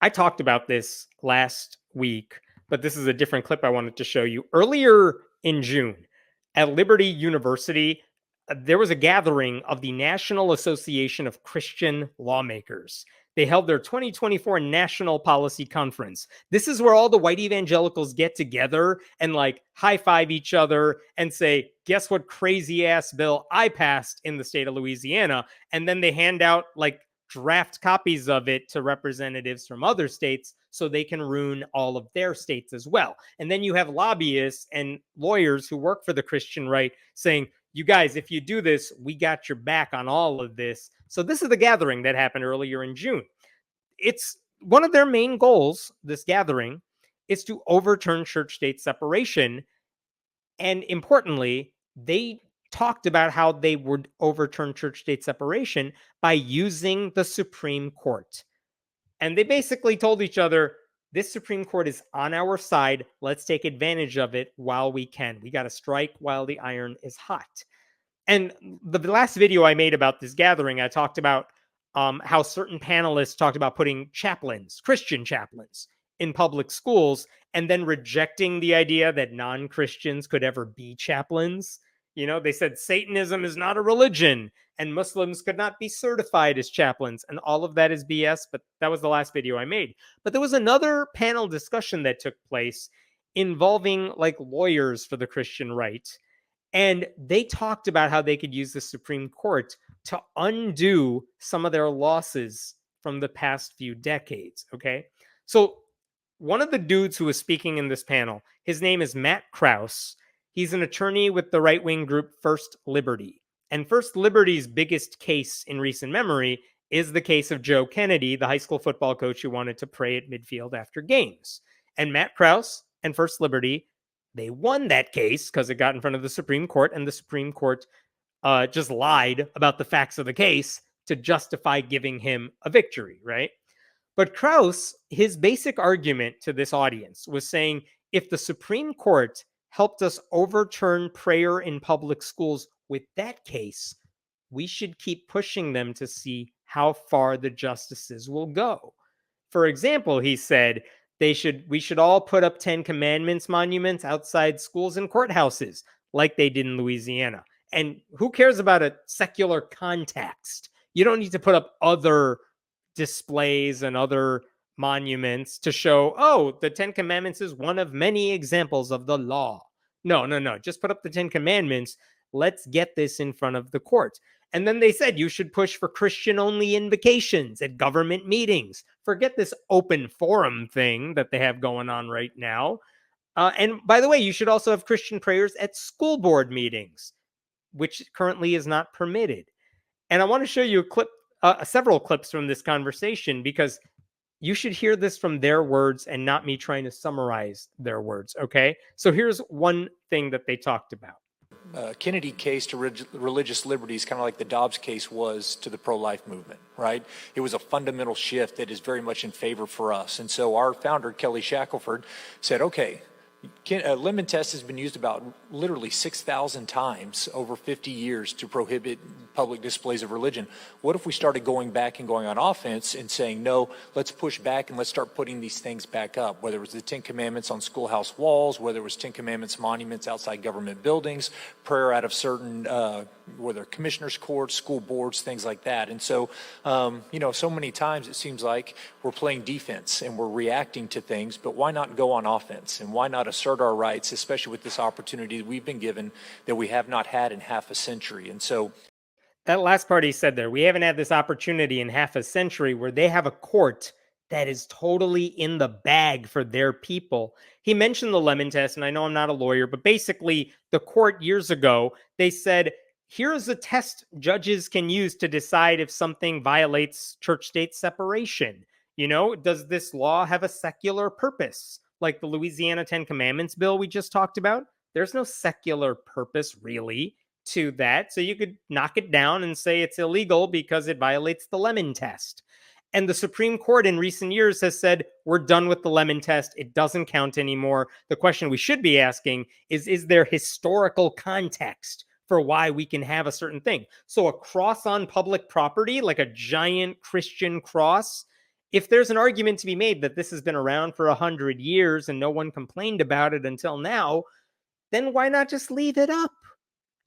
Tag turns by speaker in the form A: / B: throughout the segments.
A: I talked about this last week, but this is a different clip I wanted to show you. Earlier in June, at Liberty University, there was a gathering of the National Association of Christian Lawmakers. They held their 2024 National Policy Conference. This is where all the white evangelicals get together and like high five each other and say, guess what crazy ass bill I passed in the state of Louisiana? And then they hand out like draft copies of it to representatives from other states so they can ruin all of their states as well. And then you have lobbyists and lawyers who work for the Christian right saying, you guys, if you do this, we got your back on all of this. So this is the gathering that happened earlier in June. It's one of their main goals, this gathering, is to overturn church-state separation. And importantly, they talked about how they would overturn church-state separation by using the Supreme Court. And they basically told each other, this Supreme Court is on our side. Let's take advantage of it while we can. We got to strike while the iron is hot. And the last video I made about this gathering, I talked about how certain panelists talked about putting chaplains, Christian chaplains, in public schools, and then rejecting the idea that non-Christians could ever be chaplains. You know, they said Satanism is not a religion and Muslims could not be certified as chaplains. And all of that is BS, but that was the last video I made. But there was another panel discussion that took place involving like lawyers for the Christian right. And they talked about how they could use the Supreme Court to undo some of their losses from the past few decades. Okay. So one of the dudes who was speaking in this panel, his name is Matt Krause. He's an attorney with the right-wing group First Liberty. And First Liberty's biggest case in recent memory is the case of Joe Kennedy, the high school football coach who wanted to pray at midfield after games. And Matt Krause and First Liberty, they won that case because it got in front of the Supreme Court, and the Supreme Court just lied about the facts of the case to justify giving him a victory, right? But Krause, his basic argument to this audience was saying, if the Supreme Court helped us overturn prayer in public schools with that case, we should keep pushing them to see how far the justices will go. For example, he said, we should all put up 10 Commandments monuments outside schools and courthouses like they did in Louisiana. And who cares about a secular context? You don't need to put up other displays and other monuments to show, oh, the 10 Commandments is one of many examples of the law. No. Just put up the 10 Commandments. Let's get this in front of the court. And then they said you should push for Christian-only invocations at government meetings. Forget this open forum thing that they have going on right now. And by the way, you should also have Christian prayers at school board meetings, which currently is not permitted. And I want to show you a clip, several clips from this conversation, because you should hear this from their words and not me trying to summarize their words, okay? So here's one thing that they talked about.
B: Kennedy case to religious liberties, kind of like the Dobbs case was to the pro-life movement, right? It was a fundamental shift that is very much in favor for us. And so our founder, Kelly Shackelford, said, okay, lemon test has been used about literally 6,000 times over 50 years to prohibit public displays of religion. What if we started going back and going on offense and saying, no, let's push back and let's start putting these things back up, whether it was the 10 Commandments on schoolhouse walls, whether it was 10 Commandments monuments outside government buildings, prayer out of certain, whether commissioners' courts, school boards, things like that. And so, so many times it seems like we're playing defense and we're reacting to things, but why not go on offense? And why not assert our rights, especially with this opportunity that we've been given that we have not had in half a century? And so
A: that last part he said there, we haven't had this opportunity in half a century where they have a court that is totally in the bag for their people. He mentioned the lemon test, and I know I'm not a lawyer, but basically the court years ago, they said, here's a test judges can use to decide if something violates church-state separation. You know, does this law have a secular purpose? Like the Louisiana 10 Commandments bill we just talked about, there's no secular purpose really to that. So you could knock it down and say it's illegal because it violates the lemon test. And the Supreme Court in recent years has said, we're done with the lemon test. It doesn't count anymore. The question we should be asking is there historical context for why we can have a certain thing? So a cross on public property, like a giant Christian cross, if there's an argument to be made that this has been around for 100 years and no one complained about it until now, then why not just leave it up?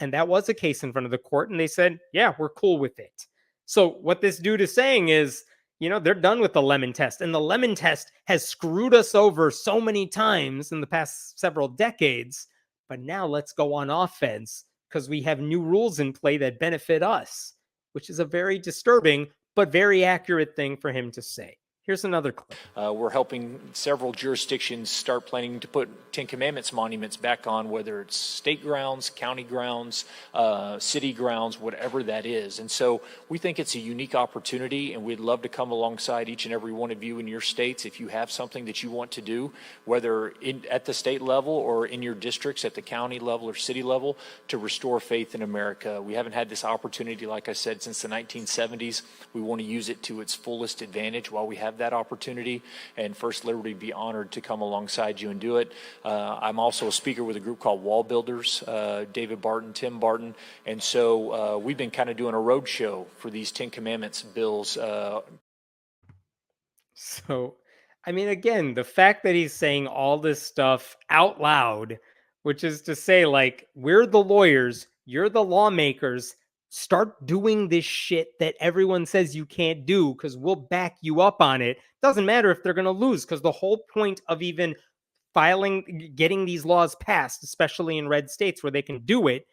A: And that was a case in front of the court, and they said, yeah, we're cool with it. So what this dude is saying is, they're done with the lemon test. And the lemon test has screwed us over so many times in the past several decades. But now let's go on offense because we have new rules in play that benefit us, which is a very disturbing but very accurate thing for him to say. Here's another clip.
B: We're helping several jurisdictions start planning to put Ten Commandments monuments back on, whether it's state grounds, county grounds, city grounds, whatever that is. And so we think it's a unique opportunity, and we'd love to come alongside each and every one of you in your states if you have something that you want to do, whether at the state level or in your districts at the county level or city level, to restore faith in America. We haven't had this opportunity, like I said, since the 1970s. We want to use it to its fullest advantage while we have that opportunity, and First Liberty would be honored to come alongside you and do it. I'm also a speaker with a group called Wall Builders, David Barton, Tim Barton, and so we've been kind of doing a road show for these Ten Commandments bills.
A: So, I mean, again, the fact that he's saying all this stuff out loud, which is to say, like, we're the lawyers, you're the lawmakers, start doing this shit that everyone says you can't do because we'll back you up on it. Doesn't matter if they're going to lose, because the whole point of even getting these laws passed, especially in red states where they can do it,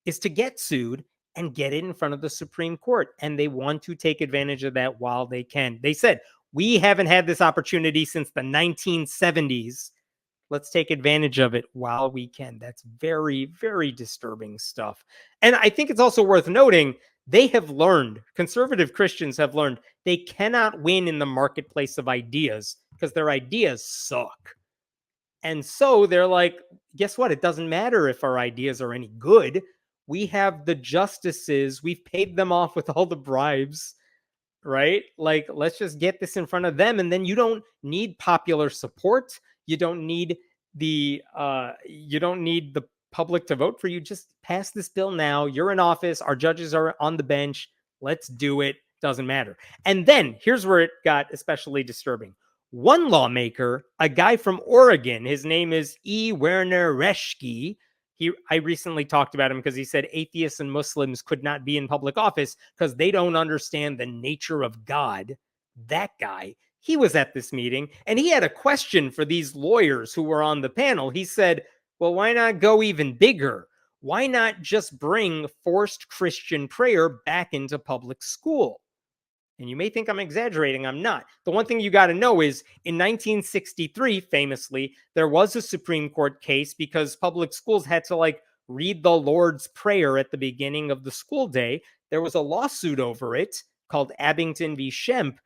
A: is to get sued and get it in front of the Supreme Court. And they want to take advantage of that while they can. They said, we haven't had this opportunity since the 1970s. Let's take advantage of it while we can. That's very, very disturbing stuff. And I think it's also worth noting, they have learned, conservative Christians have learned, they cannot win in the marketplace of ideas because their ideas suck. And so they're like, guess what? It doesn't matter if our ideas are any good. We have the justices. We've paid them off with all the bribes, right? Like, let's just get this in front of them. And then you don't need popular support. You don't need the public to vote for you. Just pass this bill now. You're in office. Our judges are on the bench. Let's do it. Doesn't matter. And then here's where it got especially disturbing. One lawmaker, a guy from Oregon, his name is E. Werner Reschke. I recently talked about him because he said atheists and Muslims could not be in public office because they don't understand the nature of God. That guy, he was at this meeting and he had a question for these lawyers who were on the panel. He said, well, why not go even bigger? Why not just bring forced Christian prayer back into public school? And you may think I'm exaggerating. I'm not. The one thing you got to know is in 1963, famously, there was a Supreme Court case because public schools had to read the Lord's Prayer at the beginning of the school day. There was a lawsuit over it called Abington v. Shemp.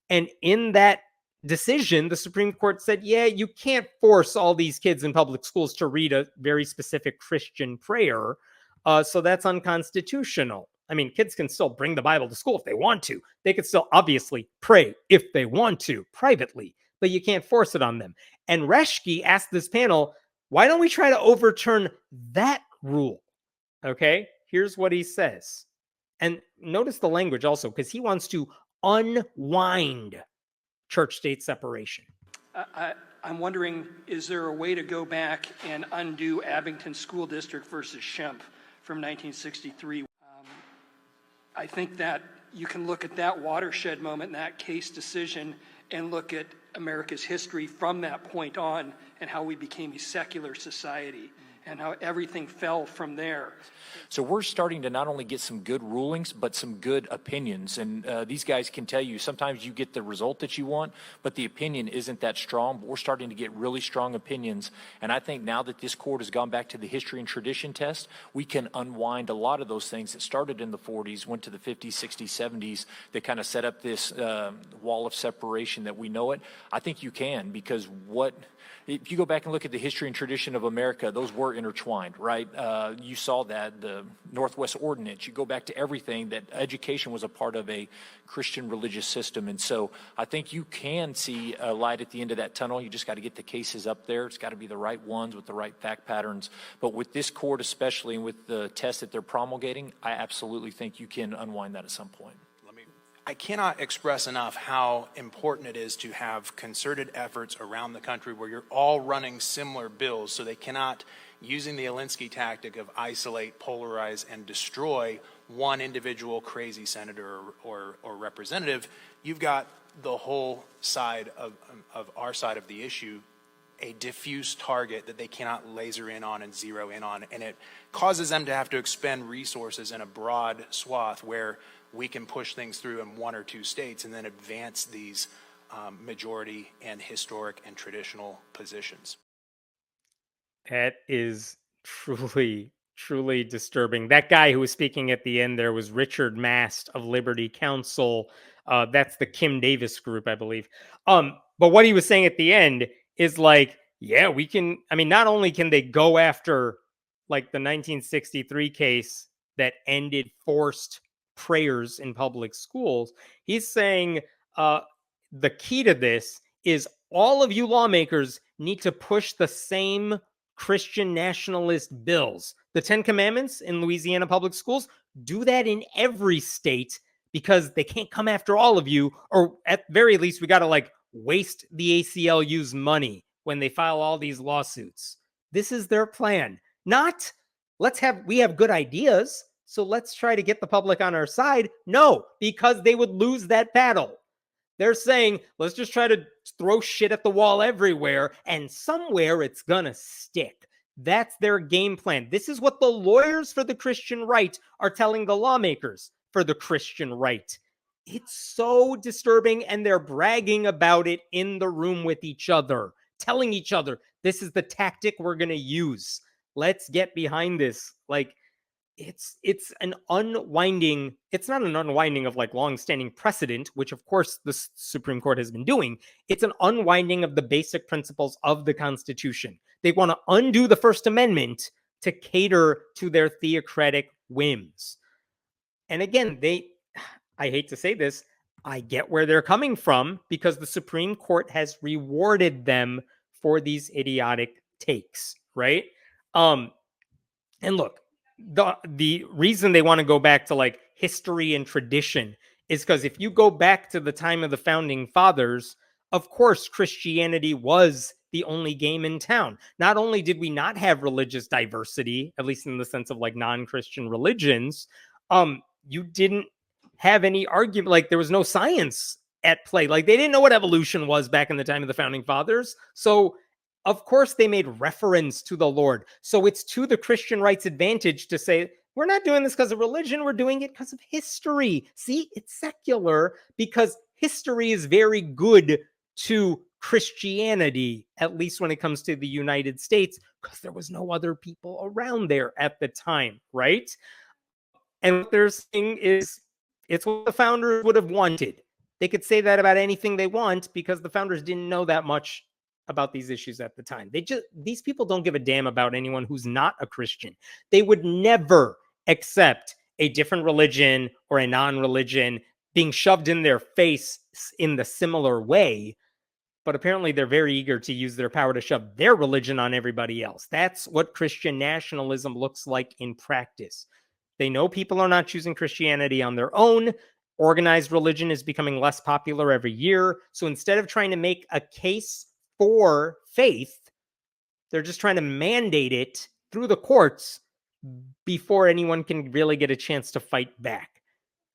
A: And in that decision, the Supreme Court said, yeah, you can't force all these kids in public schools to read a very specific Christian prayer. So that's unconstitutional. I mean, kids can still bring the Bible to school if they want to. They could still obviously pray if they want to privately, but you can't force it on them. And Reschke asked this panel, why don't we try to overturn that rule? Okay, here's what he says. And notice the language also, because he wants to unwind church-state separation.
C: I'm wondering, is there a way to go back and undo Abington School District versus Shemp from 1963? I think that you can look at that watershed moment, that case decision, and look at America's history from that point on and how we became a secular society and how everything fell from there.
B: So we're starting to not only get some good rulings, but some good opinions. And these guys can tell you sometimes you get the result that you want, but the opinion isn't that strong. But we're starting to get really strong opinions. And I think now that this court has gone back to the history and tradition test, we can unwind a lot of those things that started in the 40s, went to the 50s, 60s, 70s, that kind of set up this wall of separation that we know it. I think you can, because if you go back and look at the history and tradition of America, those were intertwined, right? You saw that, the Northwest Ordinance. You go back to everything, that education was a part of a Christian religious system. And so I think you can see a light at the end of that tunnel. You just got to get the cases up there. It's got to be the right ones with the right fact patterns. But with this court especially, and with the test that they're promulgating, I absolutely think you can unwind that at some point.
D: I cannot express enough how important it is to have concerted efforts around the country where you're all running similar bills, so they cannot, using the Alinsky tactic of isolate, polarize, and destroy one individual crazy senator or representative. You've got the whole side of our side of the issue, a diffuse target that they cannot laser in on and zero in on, and it causes them to have to expend resources in a broad swath where we can push things through in one or two states and then advance these majority and historic and traditional positions.
A: That is truly disturbing. That guy who was speaking at the end there was Richard Mast of Liberty Counsel. That's the Kim Davis group, I believe. But what he was saying at the end is like, yeah, we can. I mean, not only can they go after like the 1963 case that ended forced prayers in public schools, he's saying the key to this is all of you lawmakers need to push the same Christian nationalist bills. The 10 Commandments in Louisiana public schools, do that in every state because they can't come after all of you, or at very least, we got to like waste the ACLU's money when they file all these lawsuits. This is their plan. Not we have good ideas, so let's try to get the public on our side. No, because they would lose that battle. They're saying, let's just try to throw shit at the wall everywhere, and somewhere it's gonna stick. That's their game plan. This is what the lawyers for the Christian right are telling the lawmakers for the Christian right. It's so disturbing, and they're bragging about it in the room with each other, telling each other, this is the tactic we're gonna use. Let's get behind this. Like, it's an unwinding. It's not an unwinding of like long-standing precedent, which of course the Supreme Court has been doing. It's an unwinding of the basic principles of the Constitution. They want to undo the First Amendment to cater to their theocratic whims. And again, I hate to say this, I get where they're coming from because the Supreme Court has rewarded them for these idiotic takes, right? And look, the reason they want to go back to like history and tradition is because if you go back to the time of the founding fathers, of course, Christianity was the only game in town. Not only did we not have religious diversity, at least in the sense of like non-Christian religions, you didn't have any argument. Like there was no science at play. Like they didn't know what evolution was back in the time of the founding fathers. So of course, they made reference to the Lord. So it's to the Christian right's advantage to say, we're not doing this because of religion. We're doing it because of history. See, it's secular because history is very good to Christianity, at least when it comes to the United States, because there was no other people around there at the time, right? And what they're saying is, it's what the founders would have wanted. They could say that about anything they want because the founders didn't know that much about these issues at the time. These people don't give a damn about anyone who's not a Christian. They would never accept a different religion or a non-religion being shoved in their face in the similar way. But apparently they're very eager to use their power to shove their religion on everybody else. That's what Christian nationalism looks like in practice. They know people are not choosing Christianity on their own. Organized religion is becoming less popular every year. So instead of trying to make a case for faith, they're just trying to mandate it through the courts before anyone can really get a chance to fight back.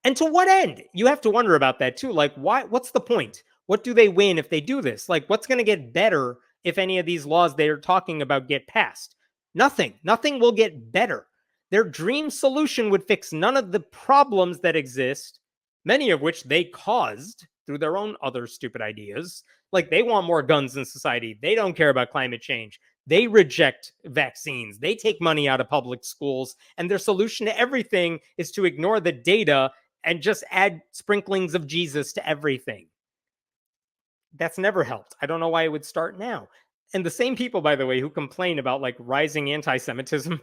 A: And to what end? You have to wonder about that too. Like, why? What's the point? What do they win if they do this? Like, what's going to get better if any of these laws they're talking about get passed? Nothing. Nothing will get better. Their dream solution would fix none of the problems that exist, many of which they caused through their own other stupid ideas. Like they want more guns in society. They don't care about climate change. They reject vaccines. They take money out of public schools. And their solution to everything is to ignore the data and just add sprinklings of Jesus to everything. That's never helped. I don't know why it would start now. And the same people, by the way, who complain about like rising anti-Semitism,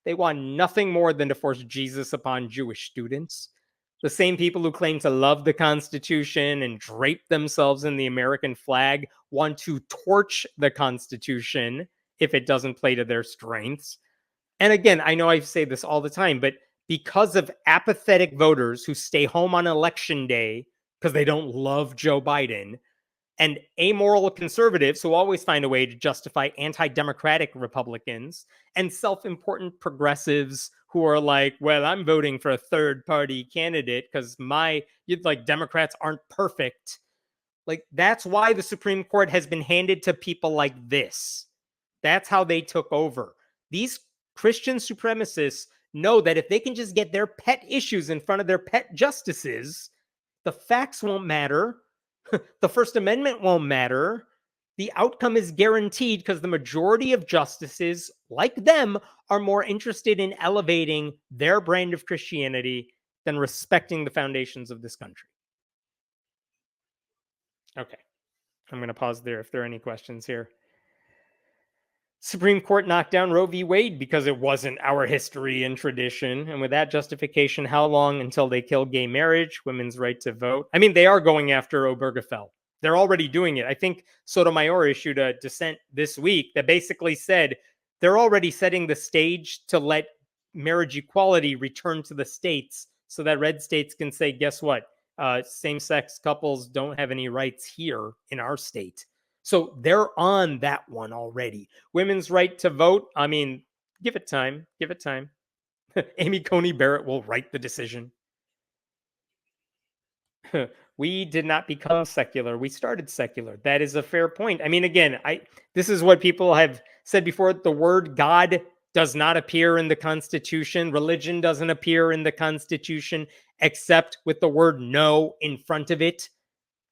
A: they want nothing more than to force Jesus upon Jewish students. The same people who claim to love the Constitution and drape themselves in the American flag want to torch the Constitution if it doesn't play to their strengths. And again, I know I say this all the time, but because of apathetic voters who stay home on election day because they don't love Joe Biden, and amoral conservatives who always find a way to justify anti-democratic Republicans, and self-important progressives who are like, well, I'm voting for a third-party candidate because Democrats aren't perfect. Like, that's why the Supreme Court has been handed to people like this. That's how they took over. These Christian supremacists know that if they can just get their pet issues in front of their pet justices, the facts won't matter. The First Amendment won't matter. The outcome is guaranteed because the majority of justices, like them, are more interested in elevating their brand of Christianity than respecting the foundations of this country. Okay, I'm going to pause there if there are any questions here. Supreme Court knocked down Roe v. Wade because it wasn't our history and tradition. And with that justification, how long until they kill gay marriage, women's right to vote? I mean, they are going after Obergefell. They're already doing it. I think Sotomayor issued a dissent this week that basically said they're already setting the stage to let marriage equality return to the states so that red states can say, guess what? Same-sex couples don't have any rights here in our state. So they're on that one already. Women's right to vote. I mean, give it time. Give it time. Amy Coney Barrett will write the decision. We did not become secular. We started secular. That is a fair point. I mean, again, this is what people have said before. The word God does not appear in the Constitution. Religion doesn't appear in the Constitution except with the word no in front of it.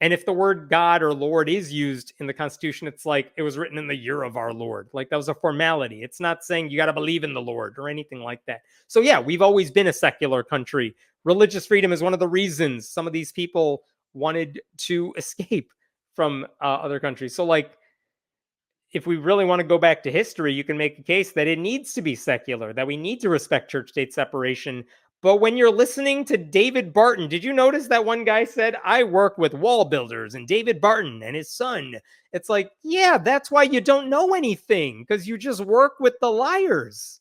A: And if the word God or Lord is used in the Constitution, it's like it was written in the year of our Lord. Like that was a formality. It's not saying you got to believe in the Lord or anything like that. So yeah, we've always been a secular country. Religious freedom is one of the reasons some of these people wanted to escape from other countries. So like, if we really want to go back to history, you can make a case that it needs to be secular, that we need to respect church-state separation. But when you're listening to David Barton, did you notice that one guy said, I work with wall builders and David Barton and his son? It's like, yeah, that's why you don't know anything, because you just work with the liars.